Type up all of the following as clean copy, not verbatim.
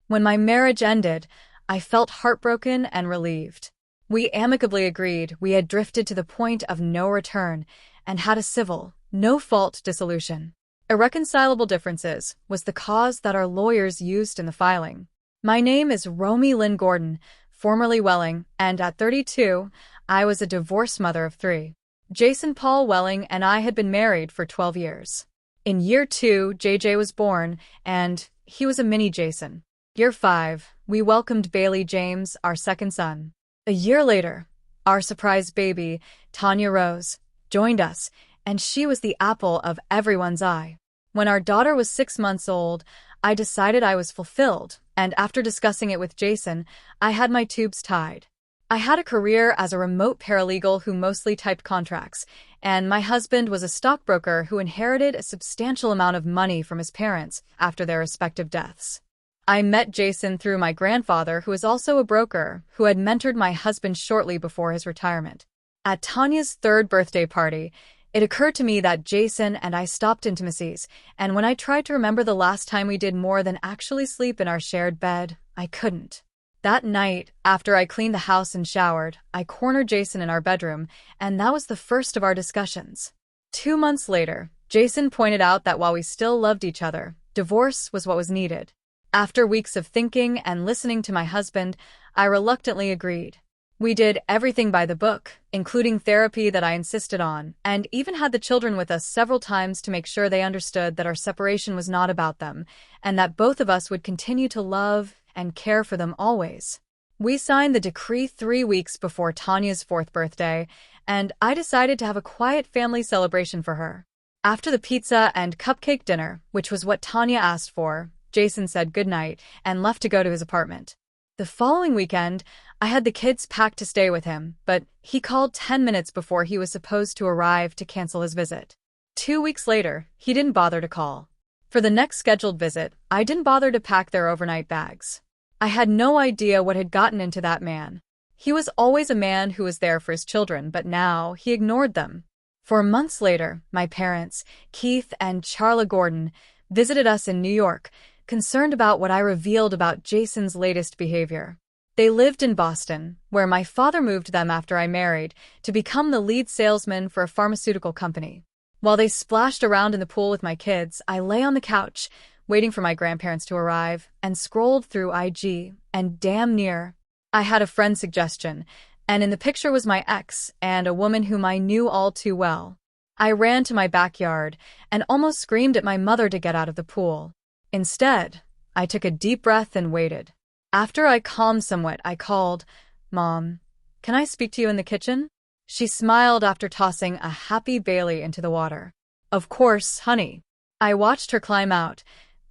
When my marriage ended, I felt heartbroken and relieved. We amicably agreed we had drifted to the point of no return and had a civil, no-fault dissolution. Irreconcilable differences was the cause that our lawyers used in the filing. My name is Romy Lynn Gordon, formerly Welling, and at 32, I was a divorced mother of 3. Jason Paul Welling and I had been married for 12 years. In year 2, JJ was born, and he was a mini Jason. Year 5, we welcomed Bailey James, our second son. A year later, our surprise baby, Tanya Rose, joined us, and she was the apple of everyone's eye. When our daughter was 6 months old, I decided I was fulfilled, and after discussing it with Jason, I had my tubes tied. I had a career as a remote paralegal who mostly typed contracts, and my husband was a stockbroker who inherited a substantial amount of money from his parents after their respective deaths. I met Jason through my grandfather, who is also a broker, who had mentored my husband shortly before his retirement. At Tanya's 3rd birthday party, it occurred to me that Jason and I stopped intimacies, and when I tried to remember the last time we did more than actually sleep in our shared bed, I couldn't. That night, after I cleaned the house and showered, I cornered Jason in our bedroom, and that was the first of our discussions. 2 months later, Jason pointed out that while we still loved each other, divorce was what was needed. After weeks of thinking and listening to my husband, I reluctantly agreed. We did everything by the book, including therapy that I insisted on, and even had the children with us several times to make sure they understood that our separation was not about them, and that both of us would continue to love and care for them always. We signed the decree 3 weeks before Tanya's 4th birthday, and I decided to have a quiet family celebration for her. After the pizza and cupcake dinner, which was what Tanya asked for, Jason said goodnight and left to go to his apartment. The following weekend, I had the kids packed to stay with him, but he called 10 minutes before he was supposed to arrive to cancel his visit. 2 weeks later, he didn't bother to call. For the next scheduled visit, I didn't bother to pack their overnight bags. I had no idea what had gotten into that man. He was always a man who was there for his children, but now he ignored them. 4 months later, my parents, Keith and Charla Gordon, visited us in New York, concerned about what I revealed about Jason's latest behavior. They lived in Boston, where my father moved them after I married, to become the lead salesman for a pharmaceutical company. While they splashed around in the pool with my kids, I lay on the couch, waiting for my grandparents to arrive, and scrolled through IG, and damn near, I had a friend suggestion, and in the picture was my ex and a woman whom I knew all too well. I ran to my backyard and almost screamed at my mother to get out of the pool. Instead, I took a deep breath and waited. After I calmed somewhat, I called, "Mom, can I speak to you in the kitchen?" She smiled after tossing a happy Bailey into the water. "Of course, honey." I watched her climb out,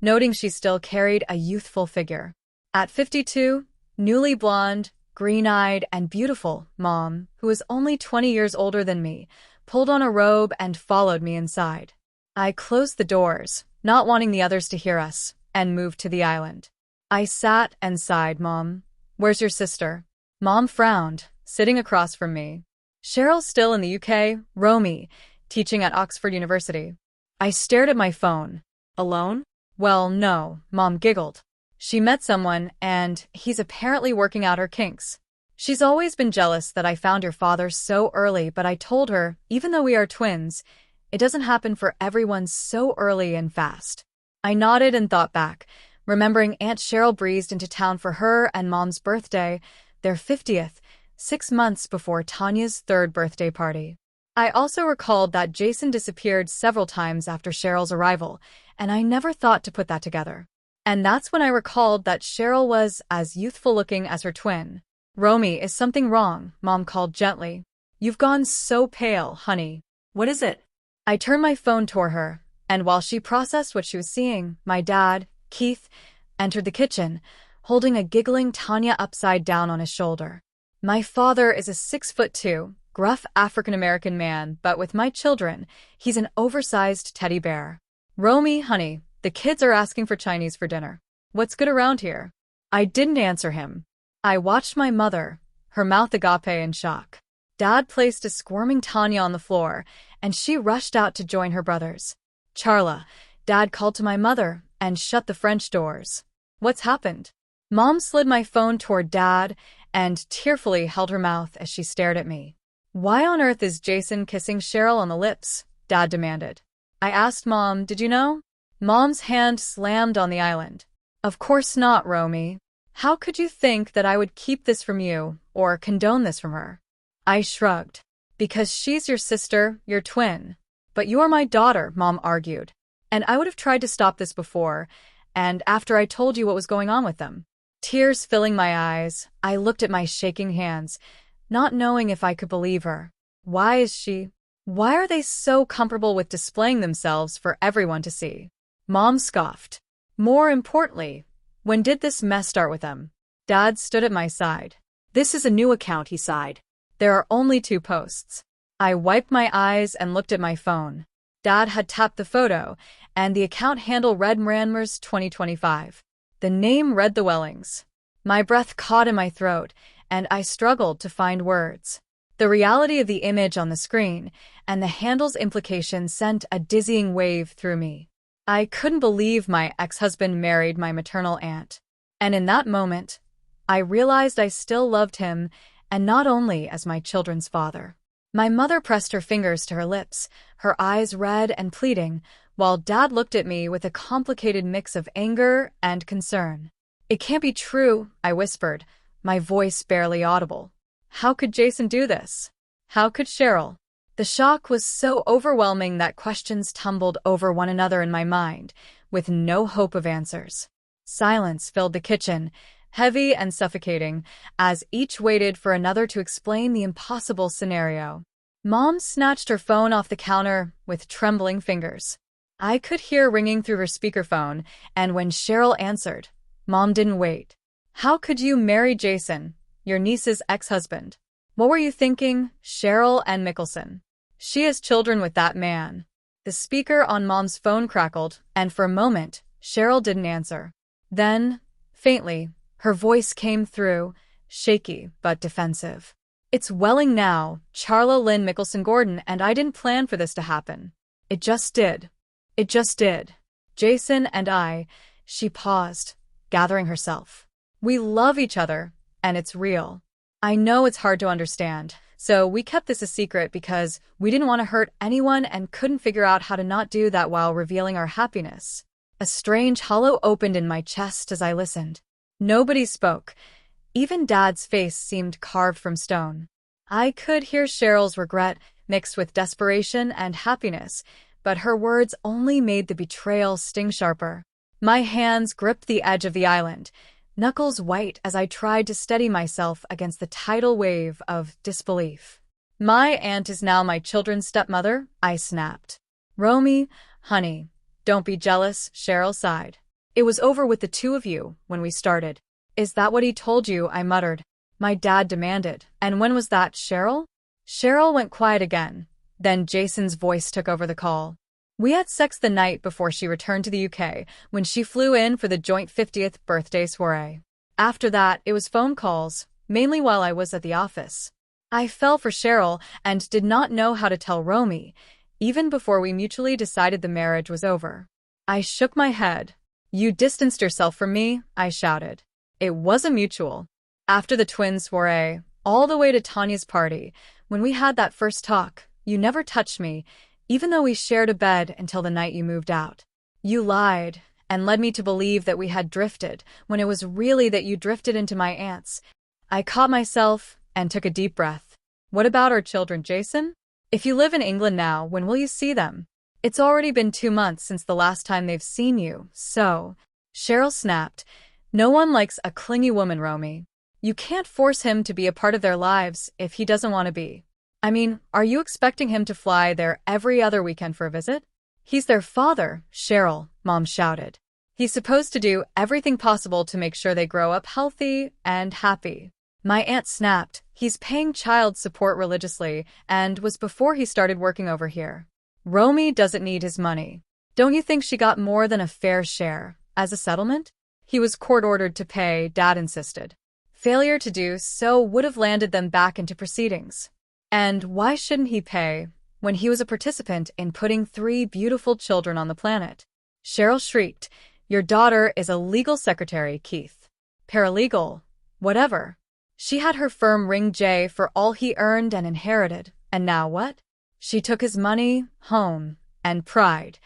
noting she still carried a youthful figure. At 52, newly blonde, green-eyed, and beautiful, Mom, who was only 20 years older than me, pulled on a robe and followed me inside. I closed the doors, not wanting the others to hear us, and moved to the island. I sat and sighed. "Mom, where's your sister?" Mom frowned, sitting across from me. "Cheryl's still in the UK, Romy, teaching at Oxford University." I stared at my phone. "Alone?" "Well, no," Mom giggled. "She met someone, and he's apparently working out her kinks. She's always been jealous that I found your father so early, but I told her, even though we are twins, it doesn't happen for everyone so early and fast." I nodded and thought back, remembering Aunt Cheryl breezed into town for her and Mom's birthday, their 50th, 6 months before Tanya's 3rd birthday party. I also recalled that Jason disappeared several times after Cheryl's arrival, and I never thought to put that together. And that's when I recalled that Cheryl was as youthful-looking as her twin. "Romy, is something wrong?" Mom called gently. "You've gone so pale, honey. What is it?" I turned my phone toward her, and while she processed what she was seeing, my dad, Keith, entered the kitchen, holding a giggling Tanya upside down on his shoulder. My father is a 6'2", gruff African-American man, but with my children, he's an oversized teddy bear. "Romy, honey, the kids are asking for Chinese for dinner. What's good around here?" I didn't answer him. I watched my mother, her mouth agape in shock. Dad placed a squirming Tanya on the floor, and she rushed out to join her brothers. "Charla," Dad called to my mother, and shut the French doors. "What's happened?" Mom slid my phone toward Dad and tearfully held her mouth as she stared at me. "Why on earth is Jason kissing Cheryl on the lips?" Dad demanded. I asked Mom, "Did you know?" Mom's hand slammed on the island. "Of course not, Romy. How could you think that I would keep this from you or condone this from her?" I shrugged. "Because she's your sister, your twin. But you're my daughter," Mom argued. "And I would have tried to stop this before, and after I told you what was going on with them." Tears filling my eyes, I looked at my shaking hands, not knowing if I could believe her. Why are they so comfortable with displaying themselves for everyone to see? Mom scoffed. "More importantly, when did this mess start with them?" Dad stood at my side. "This is a new account," he sighed. "There are only 2 posts." I wiped my eyes and looked at my phone. Dad had tapped the photo, and the account handle read Ranmers 2025. The name read the Wellings. My breath caught in my throat, and I struggled to find words. The reality of the image on the screen and the handle's implication sent a dizzying wave through me. I couldn't believe my ex-husband married my maternal aunt. And in that moment, I realized I still loved him, and not only as my children's father. My mother pressed her fingers to her lips, her eyes red and pleading, while Dad looked at me with a complicated mix of anger and concern. "It can't be true," I whispered, my voice barely audible. "How could Jason do this? How could Cheryl?" The shock was so overwhelming that questions tumbled over one another in my mind, with no hope of answers. Silence filled the kitchen, heavy and suffocating, as each waited for another to explain the impossible scenario. Mom snatched her phone off the counter with trembling fingers. I could hear ringing through her speakerphone, and when Cheryl answered, Mom didn't wait. "How could you marry Jason, your niece's ex-husband? What were you thinking, Cheryl and Mickelson? She has children with that man." The speaker on Mom's phone crackled, and for a moment, Cheryl didn't answer. Then, faintly, her voice came through, shaky but defensive. "It's Welling now, Charla Lynn Mickelson Gordon, and I didn't plan for this to happen. It just did. It just did. Jason and I," she paused, gathering herself. "We love each other, and it's real. I know it's hard to understand, so we kept this a secret because we didn't want to hurt anyone and couldn't figure out how to not do that while revealing our happiness." A strange hollow opened in my chest as I listened. Nobody spoke. Even Dad's face seemed carved from stone. I could hear Cheryl's regret mixed with desperation and happiness, but her words only made the betrayal sting sharper. My hands gripped the edge of the island, knuckles white as I tried to steady myself against the tidal wave of disbelief. "My aunt is now my children's stepmother," I snapped. "Romy, honey, don't be jealous," Cheryl sighed. "It was over with the 2 of you when we started." "Is that what he told you?" I muttered. My dad demanded. "And when was that, Cheryl?" Cheryl went quiet again. Then Jason's voice took over the call. "We had sex the night before she returned to the UK, when she flew in for the joint 50th birthday soiree. After that, it was phone calls, mainly while I was at the office." I fell for Cheryl and did not know how to tell Romy, even before we mutually decided the marriage was over. I shook my head. "You distanced yourself from me," I shouted. "It wasn't mutual. After the twin soiree, all the way to Tanya's party, when we had that first talk, you never touched me, even though we shared a bed until the night you moved out. You lied and led me to believe that we had drifted, when it was really that you drifted into my aunt's." I caught myself and took a deep breath. "What about our children, Jason? If you live in England now, when will you see them? It's already been 2 months since the last time they've seen you, so..." Cheryl snapped. "No one likes a clingy woman, Romy. You can't force him to be a part of their lives if he doesn't want to be. I mean, are you expecting him to fly there every other weekend for a visit?" "He's their father, Cheryl," Mom shouted. "He's supposed to do everything possible to make sure they grow up healthy and happy." My aunt snapped. "He's paying child support religiously, and was before he started working over here. Romy doesn't need his money. Don't you think she got more than a fair share, as a settlement?" "He was court-ordered to pay," Dad insisted. "Failure to do so would have landed them back into proceedings. And why shouldn't he pay, when he was a participant in putting 3 beautiful children on the planet?" Cheryl shrieked. "Your daughter is a legal secretary, Keith. paralegal, whatever. She had her firm ring J for all he earned and inherited, and now what? She took his money, home, and pride.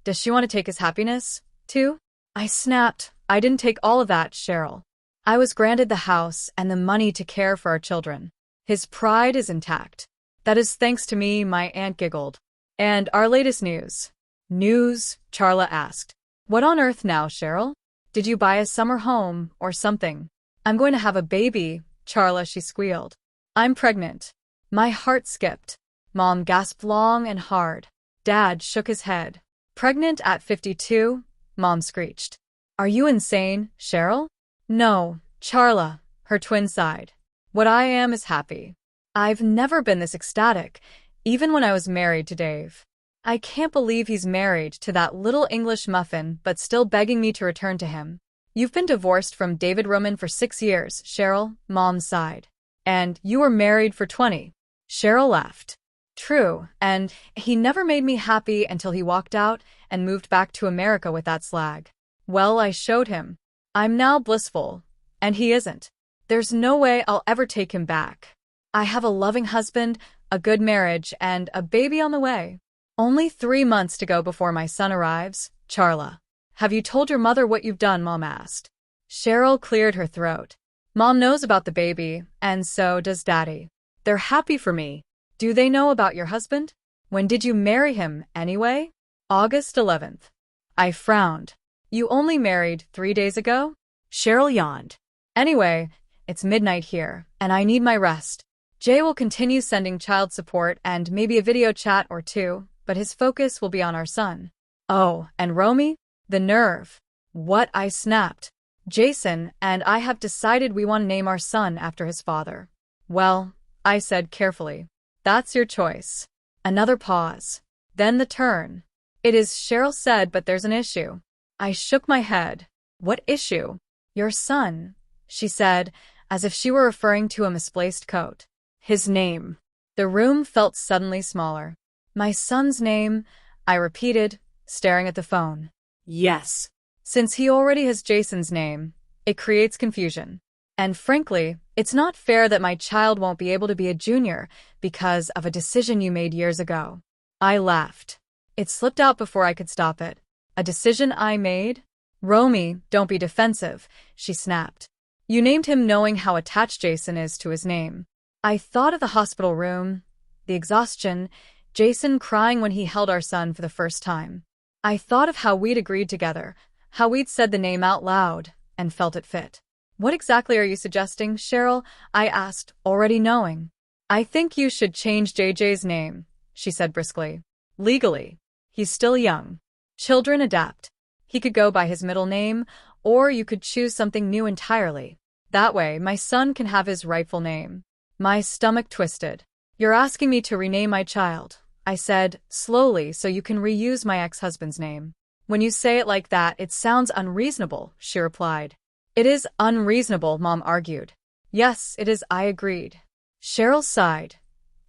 Does she want to take his happiness, too? I snapped. I didn't take all of that, Cheryl. I was granted the house and the money to care for our children. His pride is intact. That is thanks to me, my aunt giggled. And our latest news. News? Charla asked. What on earth now, Cheryl? Did you buy a summer home or something? I'm going to have a baby, Charla, she squealed. I'm pregnant. My heart skipped. Mom gasped long and hard. Dad shook his head. Pregnant at 52? Mom screeched. Are you insane, Cheryl? No, Charla, her twin sighed. What I am is happy. I've never been this ecstatic, even when I was married to Dave. I can't believe he's married to that little English muffin but still begging me to return to him. You've been divorced from David Roman for 6 years, Cheryl, Mom sighed. And you were married for 20. Cheryl laughed. True, and he never made me happy until he walked out and moved back to America with that slag. Well, I showed him. I'm now blissful, and he isn't. There's no way I'll ever take him back. I have a loving husband, a good marriage, and a baby on the way. Only 3 months to go before my son arrives, Charla. Have you told your mother what you've done, Mom asked. Cheryl cleared her throat. Mom knows about the baby, and so does Daddy. They're happy for me. Do they know about your husband? When did you marry him, anyway? August 11th. I frowned. You only married 3 days ago? Cheryl yawned. Anyway, it's midnight here, and I need my rest. Jay will continue sending child support and maybe a video chat or two, but his focus will be on our son. Oh, and Romy? The nerve. What? I snapped. Jason and I have decided we want to name our son after his father. Well, I said carefully. That's your choice. Another pause. Then the turn. It is, Cheryl said, but there's an issue. I shook my head. What issue? Your son, she said, as if she were referring to a misplaced coat. His name. The room felt suddenly smaller. My son's name, I repeated, staring at the phone. Yes. Since he already has Jason's name, it creates confusion. And frankly, it's not fair that my child won't be able to be a junior because of a decision you made years ago. I laughed. It slipped out before I could stop it. A decision I made? Romy, don't be defensive, she snapped. You named him knowing how attached Jason is to his name. I thought of the hospital room, the exhaustion, Jason crying when he held our son for the first time. I thought of how we'd agreed together, how we'd said the name out loud, and felt it fit. What exactly are you suggesting, Cheryl? I asked, already knowing. I think you should change JJ's name, she said briskly. Legally. He's still young. Children adapt. He could go by his middle name, or you could choose something new entirely. That way, my son can have his rightful name. My stomach twisted. You're asking me to rename my child, I said, slowly, so you can reuse my ex-husband's name. When you say it like that, it sounds unreasonable, she replied. It is unreasonable, Mom argued. Yes, it is, I agreed. Cheryl sighed,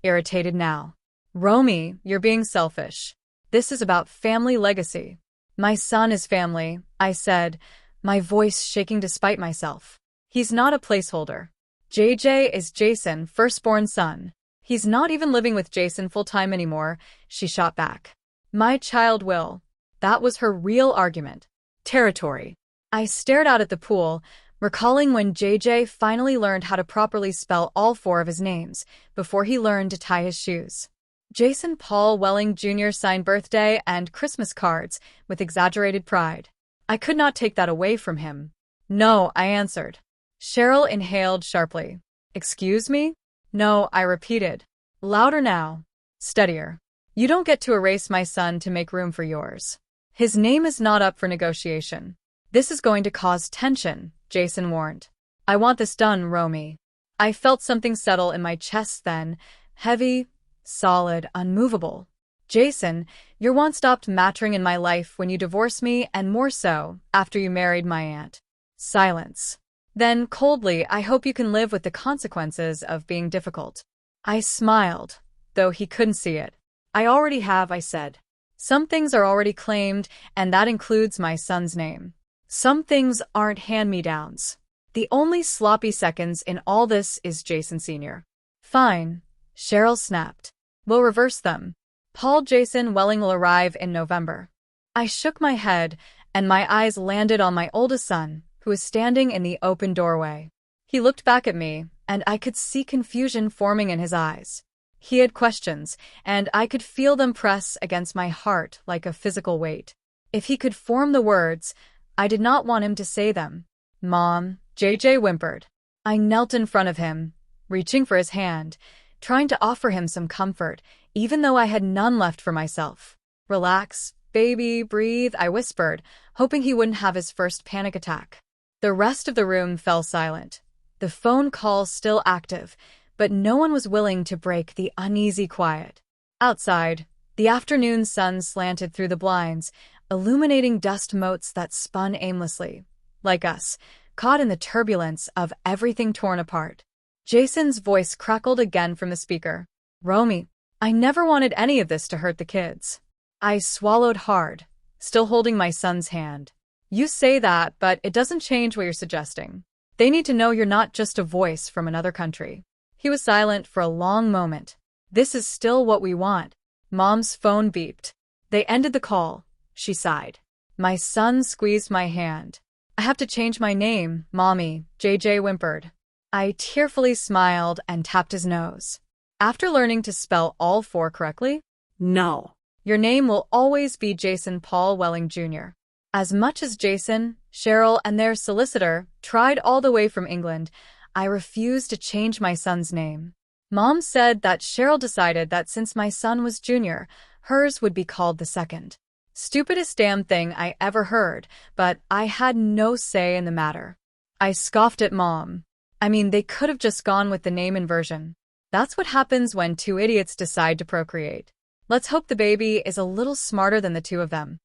irritated now. Romy, you're being selfish. This is about family legacy. My son is family, I said, my voice shaking despite myself. He's not a placeholder. JJ is Jason, firstborn son. He's not even living with Jason full-time anymore, she shot back. My child will. That was her real argument. Territory. I stared out at the pool, recalling when JJ finally learned how to properly spell all 4 of his names before he learned to tie his shoes. Jason Paul Welling Jr. signed birthday and Christmas cards with exaggerated pride. I could not take that away from him. No, I answered. Cheryl inhaled sharply. Excuse me? No, I repeated. Louder now. Steadier. You don't get to erase my son to make room for yours. His name is not up for negotiation. This is going to cause tension, Jason warned. I want this done, Romy. I felt something settle in my chest then, heavy, solid, unmovable. Jason, your want stopped mattering in my life when you divorced me, and more so after you married my aunt. Silence. Then, coldly, I hope you can live with the consequences of being difficult. I smiled, though he couldn't see it. I already have, I said. Some things are already claimed, and that includes my son's name. Some things aren't hand-me-downs. The only sloppy seconds in all this is Jason Sr. Fine, Cheryl snapped. We'll reverse them. Paul Jason Welling will arrive in November. I shook my head, and my eyes landed on my oldest son, who was standing in the open doorway. He looked back at me, and I could see confusion forming in his eyes. He had questions, and I could feel them press against my heart like a physical weight. If he could form the words, I did not want him to say them. Mom, JJ whimpered. I knelt in front of him, reaching for his hand, trying to offer him some comfort, even though I had none left for myself. Relax, baby, breathe, I whispered, hoping he wouldn't have his first panic attack. The rest of the room fell silent. The phone call still active, but no one was willing to break the uneasy quiet. Outside, the afternoon sun slanted through the blinds, illuminating dust motes that spun aimlessly, like us, caught in the turbulence of everything torn apart. Jason's voice crackled again from the speaker. Romy, I never wanted any of this to hurt the kids. I swallowed hard, still holding my son's hand. You say that, but it doesn't change what you're suggesting. They need to know you're not just a voice from another country. He was silent for a long moment. This is still what we want. Mom's phone beeped. They ended the call. She sighed. My son squeezed my hand. I have to change my name, Mommy, JJ whimpered. I tearfully smiled and tapped his nose. After learning to spell all four correctly? No. Your name will always be Jason Paul Welling Jr. As much as Jason, Cheryl, and their solicitor tried all the way from England, I refused to change my son's name. Mom said that Cheryl decided that since my son was junior, hers would be called the second. Stupidest damn thing I ever heard, but I had no say in the matter. I scoffed at Mom. I mean, they could have just gone with the name inversion. That's what happens when two idiots decide to procreate. Let's hope the baby is a little smarter than the two of them.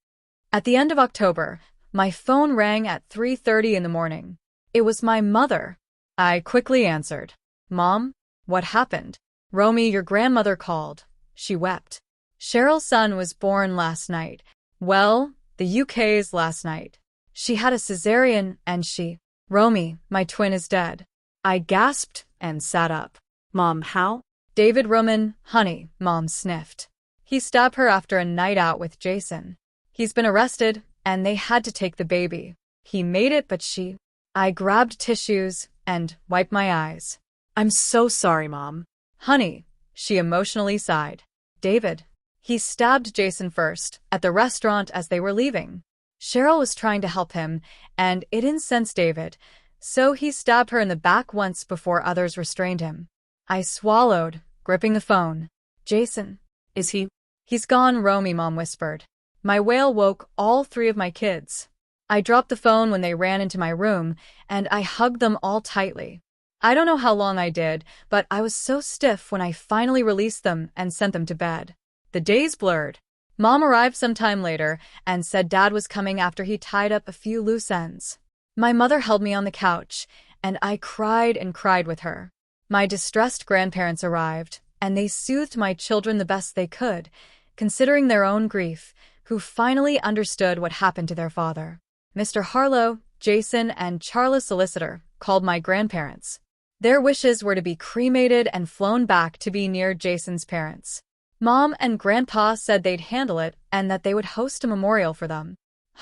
At the end of October, my phone rang at 3:30 in the morning. It was my mother. I quickly answered. Mom, what happened? Romy, your grandmother called. She wept. Cheryl's son was born last night. Well, the UK's last night. She had a cesarean and Romy, my twin is dead. I gasped and sat up. Mom, how? David Roman, honey, Mom sniffed. He stabbed her after a night out with Jason. He's been arrested, and they had to take the baby. He made it, but I grabbed tissues and wiped my eyes. I'm so sorry, Mom. Honey, she emotionally sighed. David. He stabbed Jason first, at the restaurant as they were leaving. Cheryl was trying to help him, and it incensed David, so he stabbed her in the back once before others restrained him. I swallowed, gripping the phone. Jason. Is he? He's gone, Romy, Mom whispered. My wail woke all three of my kids. I dropped the phone when they ran into my room, and I hugged them all tightly. I don't know how long I did, but I was so stiff when I finally released them and sent them to bed. The days blurred. Mom arrived sometime later and said Dad was coming after he tied up a few loose ends. My mother held me on the couch, and I cried and cried with her. My distressed grandparents arrived, and they soothed my children the best they could, considering their own grief, who finally understood what happened to their father. Mr. Harlow, Jason, and Charla's solicitor called my grandparents. Their wishes were to be cremated and flown back to be near Jason's parents. Mom and Grandpa said they'd handle it and that they would host a memorial for them.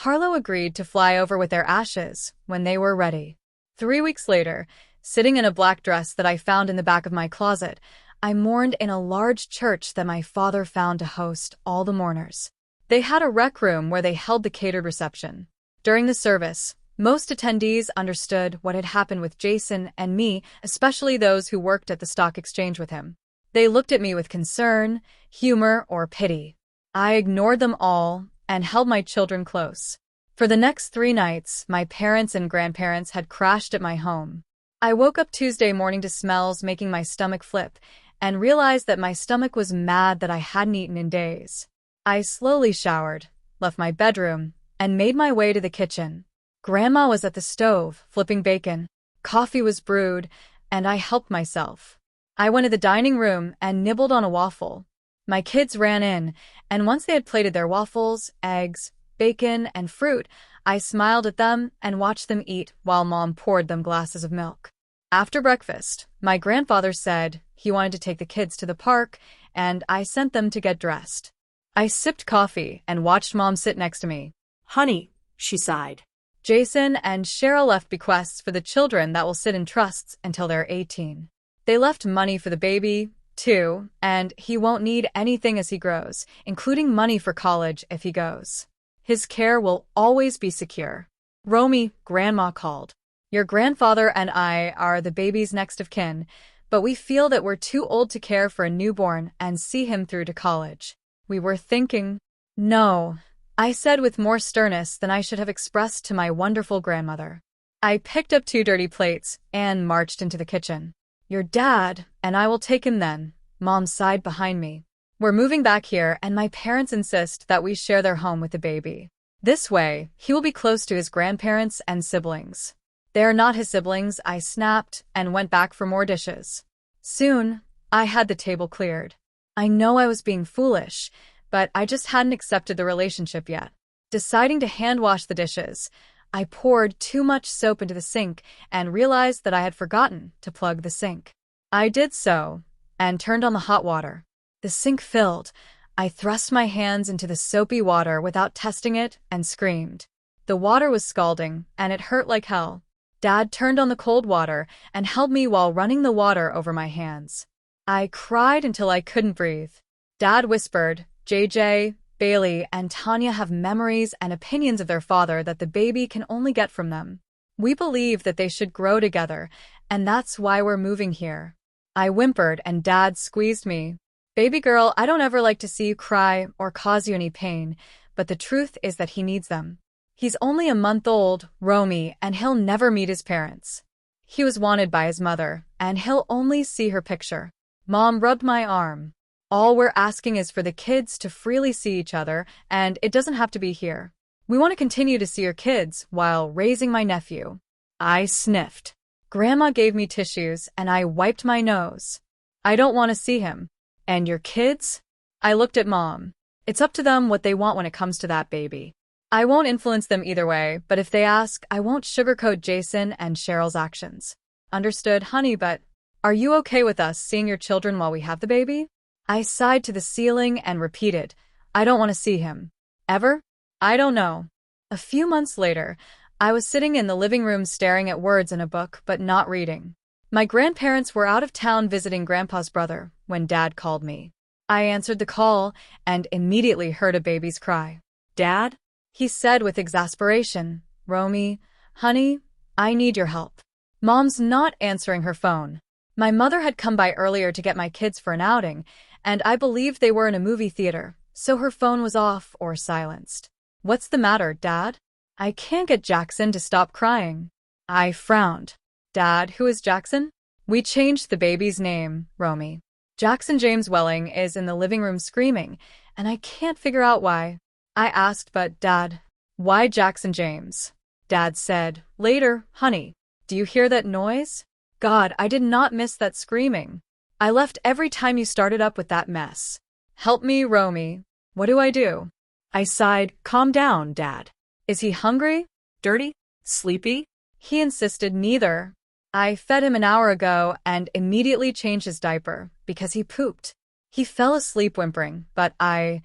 Harlow agreed to fly over with their ashes when they were ready. 3 weeks later, sitting in a black dress that I found in the back of my closet, I mourned in a large church that my father found to host all the mourners. They had a rec room where they held the catered reception. During the service, most attendees understood what had happened with Jason and me, especially those who worked at the stock exchange with him. They looked at me with concern, humor, or pity. I ignored them all and held my children close. For the next 3 nights, my parents and grandparents had crashed at my home. I woke up Tuesday morning to smells making my stomach flip and realized that my stomach was mad that I hadn't eaten in days. I slowly showered, left my bedroom, and made my way to the kitchen. Grandma was at the stove, flipping bacon. Coffee was brewed, and I helped myself. I went to the dining room and nibbled on a waffle. My kids ran in, and once they had plated their waffles, eggs, bacon, and fruit, I smiled at them and watched them eat while Mom poured them glasses of milk. After breakfast, my grandfather said he wanted to take the kids to the park, and I sent them to get dressed. I sipped coffee and watched Mom sit next to me. Honey, she sighed. Jason and Cheryl left bequests for the children that will sit in trusts until they're 18. They left money for the baby, too, and he won't need anything as he grows, including money for college if he goes. His care will always be secure. Romy, Grandma called. Your grandfather and I are the baby's next of kin, but we feel that we're too old to care for a newborn and see him through to college. We were thinking. No, I said with more sternness than I should have expressed to my wonderful grandmother. I picked up 2 dirty plates and marched into the kitchen. Your dad, and I will take him then, Mom sighed behind me. We're moving back here, and my parents insist that we share their home with the baby. This way, he will be close to his grandparents and siblings. They are not his siblings, I snapped, and went back for more dishes. Soon, I had the table cleared. I know I was being foolish, but I just hadn't accepted the relationship yet. Deciding to hand-wash the dishes, I poured too much soap into the sink and realized that I had forgotten to plug the sink. I did so, and turned on the hot water. The sink filled. I thrust my hands into the soapy water without testing it and screamed. The water was scalding, and it hurt like hell. Dad turned on the cold water and held me while running the water over my hands. I cried until I couldn't breathe. Dad whispered, JJ, Bailey, and Tanya have memories and opinions of their father that the baby can only get from them. We believe that they should grow together, and that's why we're moving here. I whimpered and Dad squeezed me. Baby girl, I don't ever like to see you cry or cause you any pain, but the truth is that he needs them. He's only a month old, Romy, and he'll never meet his parents. He was wanted by his mother, and he'll only see her picture. Mom rubbed my arm. All we're asking is for the kids to freely see each other, and it doesn't have to be here. We want to continue to see your kids while raising my nephew. I sniffed. Grandma gave me tissues, and I wiped my nose. I don't want to see him. And your kids? I looked at Mom. It's up to them what they want when it comes to that baby. I won't influence them either way, but if they ask, I won't sugarcoat Jason and Cheryl's actions. Understood, honey, but are you okay with us seeing your children while we have the baby? I sighed to the ceiling and repeated, I don't want to see him. Ever? I don't know. A few months later, I was sitting in the living room staring at words in a book but not reading. My grandparents were out of town visiting Grandpa's brother when Dad called me. I answered the call and immediately heard a baby's cry. Dad? He said with exasperation, Romy, honey, I need your help. Mom's not answering her phone. My mother had come by earlier to get my kids for an outing, and I believed they were in a movie theater, so her phone was off or silenced. What's the matter, Dad? I can't get Jackson to stop crying. I frowned. Dad, who is Jackson? We changed the baby's name, Romy. Jackson James Welling is in the living room screaming, and I can't figure out why. I asked, but Dad, why Jackson James? Dad said, later, honey. Do you hear that noise? God, I did not miss that screaming. I left every time you started up with that mess. Help me, Romy. What do I do? I sighed, calm down, Dad. Is he hungry? Dirty? Sleepy? He insisted neither. I fed him an hour ago and immediately changed his diaper because he pooped. He fell asleep whimpering, but I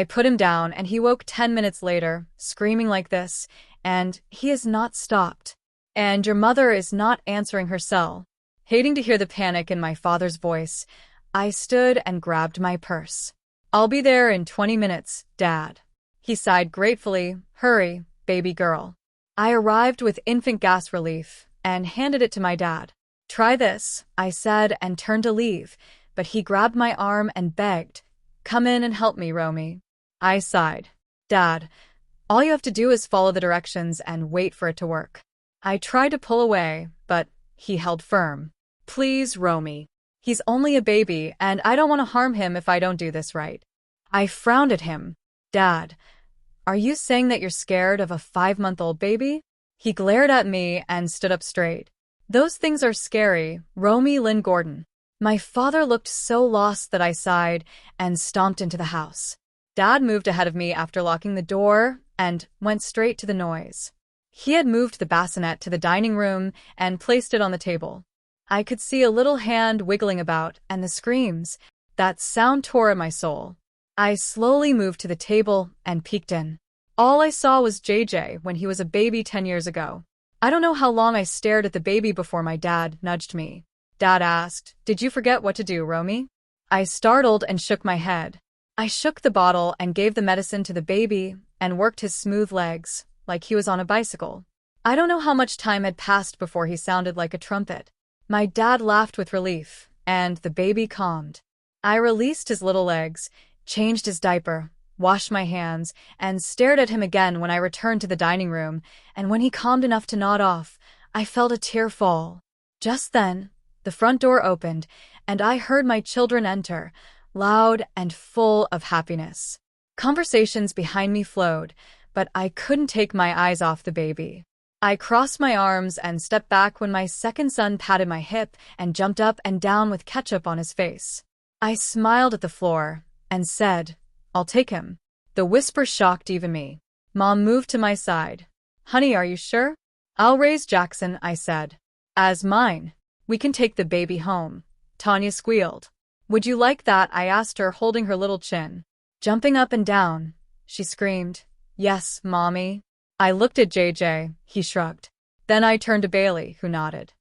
put him down and he woke 10 minutes later, screaming like this, and he has not stopped. And your mother is not answering her cell. Hating to hear the panic in my father's voice, I stood and grabbed my purse. I'll be there in 20 minutes, Dad. He sighed gratefully, hurry, baby girl. I arrived with infant gas relief and handed it to my dad. Try this, I said and turned to leave, but he grabbed my arm and begged, come in and help me, Romy. I sighed. Dad, all you have to do is follow the directions and wait for it to work. I tried to pull away, but he held firm. Please, Romy. He's only a baby, and I don't want to harm him if I don't do this right. I frowned at him. Dad, are you saying that you're scared of a 5-month-old baby? He glared at me and stood up straight. Those things are scary, Romy Lynn Gordon. My father looked so lost that I sighed and stomped into the house. Dad moved ahead of me after locking the door and went straight to the noise. He had moved the bassinet to the dining room and placed it on the table. I could see a little hand wiggling about, and the screams. That sound tore at my soul. I slowly moved to the table and peeked in. All I saw was JJ when he was a baby 10 years ago. I don't know how long I stared at the baby before my dad nudged me. Dad asked, "Did you forget what to do, Romy?" I startled and shook my head. I shook the bottle and gave the medicine to the baby and worked his smooth legs, like he was on a bicycle. I don't know how much time had passed before he sounded like a trumpet. My dad laughed with relief, and the baby calmed. I released his little legs, changed his diaper, washed my hands, and stared at him again when I returned to the dining room, and when he calmed enough to nod off, I felt a tear fall. Just then, the front door opened, and I heard my children enter, loud and full of happiness. Conversations behind me flowed, but I couldn't take my eyes off the baby. I crossed my arms and stepped back when my second son patted my hip and jumped up and down with ketchup on his face. I smiled at the floor and said, "I'll take him." The whisper shocked even me. Mom moved to my side. "Honey, are you sure?" "I'll raise Jackson," I said. "As mine. We can take the baby home." Tanya squealed. "Would you like that?" I asked her, holding her little chin. Jumping up and down, she screamed, "Yes, Mommy." I looked at JJ, he shrugged. Then I turned to Bailey, who nodded.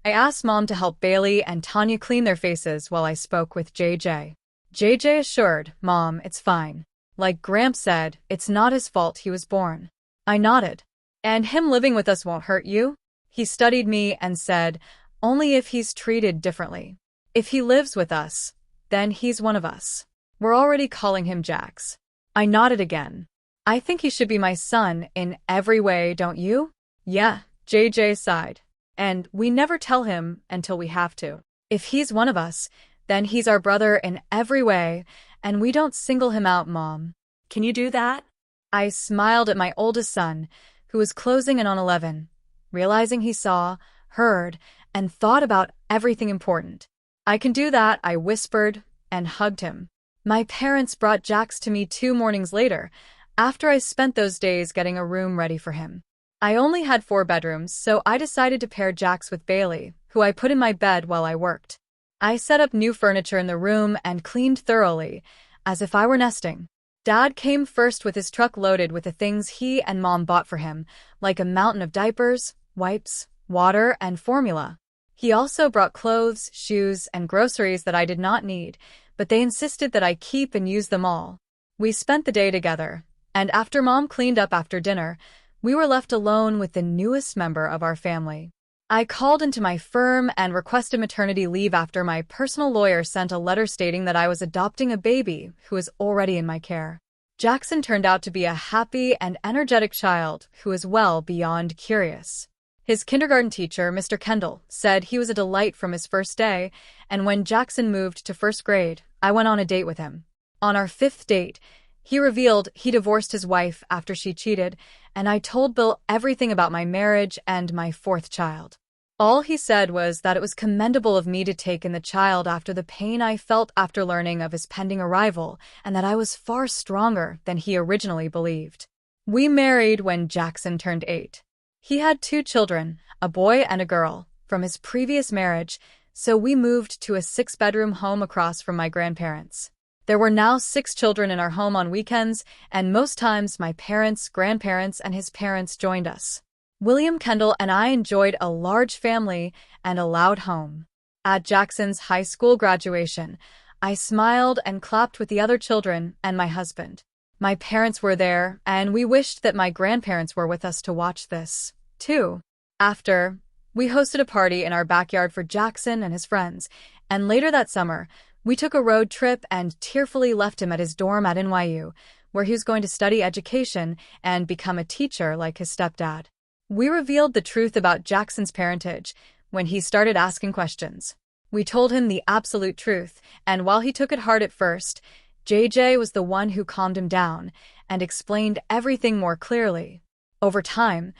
I asked Mom to help Bailey and Tanya clean their faces while I spoke with JJ. JJ assured, "Mom, it's fine. Like Gramps said, it's not his fault he was born." I nodded. "And him living with us won't hurt you?" He studied me and said, "Only if he's treated differently. If he lives with us, then he's one of us. We're already calling him Jax." I nodded again. "I think he should be my son in every way, don't you?" "Yeah," JJ sighed. "And we never tell him until we have to. If he's one of us, then he's our brother in every way, and we don't single him out, Mom." "Can you do that?" I smiled at my oldest son, who was closing in on 11, realizing he saw, heard, and thought about everything important. "I can do that," I whispered, and hugged him. My parents brought Jax to me 2 mornings later, after I spent those days getting a room ready for him. I only had 4 bedrooms, so I decided to pair Jax with Bailey, who I put in my bed while I worked. I set up new furniture in the room and cleaned thoroughly, as if I were nesting. Dad came first with his truck loaded with the things he and Mom bought for him, like a mountain of diapers, wipes, water, and formula. He also brought clothes, shoes, and groceries that I did not need, but they insisted that I keep and use them all. We spent the day together, and after Mom cleaned up after dinner, we were left alone with the newest member of our family. I called into my firm and requested maternity leave after my personal lawyer sent a letter stating that I was adopting a baby who was already in my care. Jackson turned out to be a happy and energetic child who is well beyond curious. His kindergarten teacher, Mr. Kendall, said he was a delight from his first day, and when Jackson moved to 1st grade, I went on a date with him. On our 5th date, he revealed he divorced his wife after she cheated, and I told Bill everything about my marriage and my 4th child. All he said was that it was commendable of me to take in the child after the pain I felt after learning of his pending arrival, and that I was far stronger than he originally believed. We married when Jackson turned 8. He had 2 children, a boy and a girl, from his previous marriage, so we moved to a 6-bedroom home across from my grandparents. There were now 6 children in our home on weekends, and most times my parents, grandparents, and his parents joined us. William Kendall and I enjoyed a large family and a loud home. At Jackson's high school graduation, I smiled and clapped with the other children and my husband. My parents were there, and we wished that my grandparents were with us to watch this, too. After, we hosted a party in our backyard for Jackson and his friends, and later that summer, we took a road trip and tearfully left him at his dorm at NYU, where he was going to study education and become a teacher like his stepdad. We revealed the truth about Jackson's parentage when he started asking questions. We told him the absolute truth, and while he took it hard at first, JJ was the one who calmed him down and explained everything more clearly. Over time,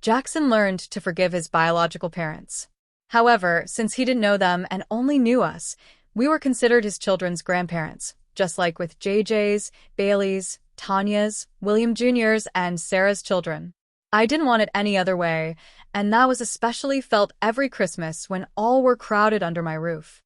Jackson learned to forgive his biological parents. However, since he didn't know them and only knew us, we were considered his children's grandparents, just like with JJ's, Bailey's, Tanya's, William Jr.'s, and Sarah's children. I didn't want it any other way, and that was especially felt every Christmas when all were crowded under my roof.